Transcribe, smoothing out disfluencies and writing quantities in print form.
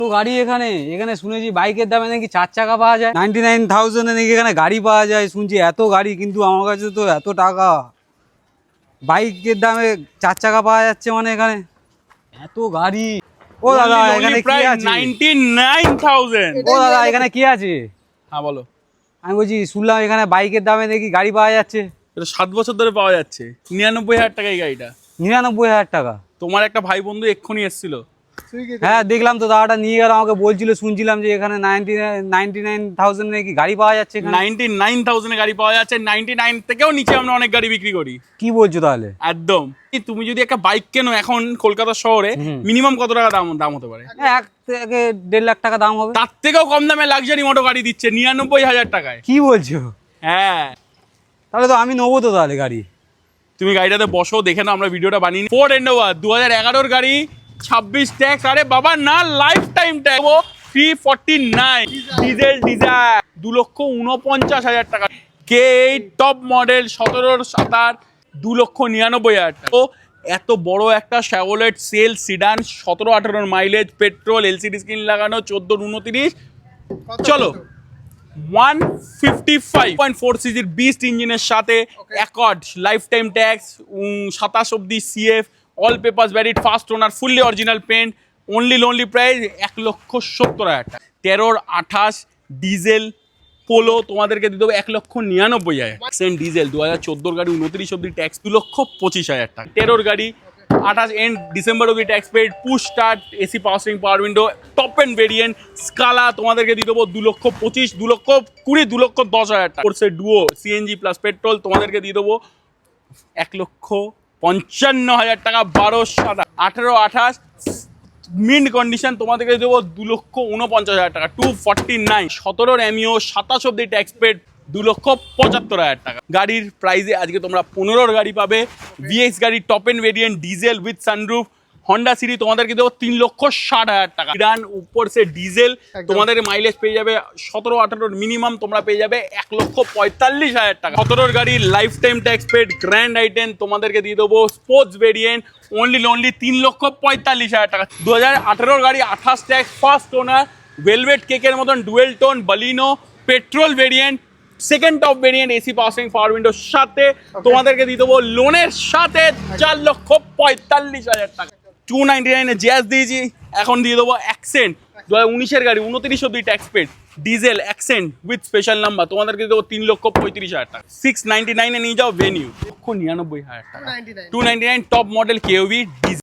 তো গাড়ি এখানে এখানে শুনেছি বাইকের দামে নাকি 4 চাকা পাওয়া যায় 99,000 নাকি এখানে গাড়ি পাওয়া যায় শুনছি। এত গাড়ি, কিন্তু আমার কাছে তো এত টাকা, বাইকের দামে 4 চাকা পাওয়া যাচ্ছে মানে এখানে এত গাড়ি। ও দাদা এখানে কি আছে? 99,000। ও দাদা এখানে কি আছে? হ্যাঁ বলো। আমি বলছি শুনলাম এখানে বাইকের দামে নাকি গাড়ি পাওয়া যাচ্ছে। এটা 7 বছর ধরে পাওয়া যাচ্ছে। 99,000 টাকা এই গাড়িটা। 99,000 টাকা? তোমার একটা ভাই বন্ধু এক্ষুনি এসেছিল। হ্যাঁ দেখলাম তো, দাদাটা নিয়ে গেল, আমাকে বলছিল, শুনছিলাম যে এখানে 99,000 নাকি গাড়ি পাওয়া যাচ্ছে এখানে। 99,000 এ গাড়ি পাওয়া যাচ্ছে। 99 থেকেও নিচে আমরা অনেক গাড়ি বিক্রি করি। কি বলছো তাহলে? একদম। তুমি যদি একটা বাইক কেনো এখন কলকাতা শহরে, মিনিমাম কত টাকা দাম হতে পারে? 1 থেকে 1.5 লাখ টাকা দাম হবে। তার থেকেও কম দামে লাক্সারি মোটো গাড়ি দিচ্ছে 99,000 টাকায়। কি বলছো? হ্যাঁ, তাহলে তো আমি নেবো তো তাহলে গাড়ি। তুমি গাড়িটাতে বসো, দেখে নাও, আমরা ভিডিওটা বানিয়ে নিই। ফোর্ড এন্ডোভার 2011 গাড়ি, 26 ট্যাক্স। আরে বাবা না, life time tax. 349 diesel desire 2,49,000 টাকা। K8 টপ মডেল 17/7 2,99,000 টাকা। তো এত বড় একটা Chevrolet Sail sedan, 17-18 mileage, petrol, LCD screen লাগানো, 14-29। চলো 155.4 সিজির বিস্ট ইঞ্জিনের সাথে অ্যাকর্ড, লাইফ টাইম ট্যাক্স, 27 অব্দি CF, all papers valid, first owner, fully original paint, only price 1,70,000 টাকা। 13-28 ডিজেল পোলো তোমাদেরকে দিয়ে দেবো 1,99,000। ডিজেল 2014 গাড়ি, 29 অব্দি ট্যাক্স 2,25,000 টাকা। 13 গাড়ি 28 এন্ড ডিসেম্বর অব্দি tax paid, push start, AC power steering, power window, top end variant, Scala তোমাদেরকে দিয়ে দেবো 2,25,000, 2,20,000, 2,10,000 টাকা। কোর্সে ডুও সিএনজি প্লাস পেট্রোল তোমাদেরকে দিয়ে দেবো 1,55,000 টাকা। 12/7 18-28 মিন্ট কন্ডিশন তোমাদেরকে দেবো 2,49,000 টাকা। 249 17 এমিও, 27 অব্দি ট্যাক্স পেড, 2,75,000 টাকা। গাড়ির প্রাইসে আজকে তোমরা 15 গাড়ি পাবে। ভিএক্স গাড়ি, top end variant, diesel with sunroof, Honda city তোমাদেরকে দেবো 3,60,000 টাকা। ইরান উপর সে ডিজেল তোমাদের মাইলেজ পেয়ে যাবে 17-18 মিনিমাম, তোমরা পেয়ে যাবে 1,45,000 টাকা। 17 গাড়ি life time tax paid, grand i ten তোমাদেরকে দিয়ে দেবো স্পোর্টস ভেরিয়েন্ট, অনলি 3,45,000 টাকা। 2018 গাড়ি, 28 ট্যাক্স, ফার্স্ট ওনার, ভেলভেট কেকের মতন dual tone Baleno, petrol variant, second top variant, AC power steering, power উইন্ডোর সাথে তোমাদেরকে দিয়ে দেবো লোনের সাথে 4,45,000 টাকা। 299 জ্যাজ দিয়েছি, এখন দিয়ে দেবো অ্যাকসেন্ট 2019 গাড়ি, 29 অব্দি tax paid, diesel Accent with special number তোমাদেরকে দেবো 3,35,000 টাকা। 699 নিয়ে যাও ভেনিউ 1,99,000 টাকা। 299 টপ মডেল কেওভি ডিজেল।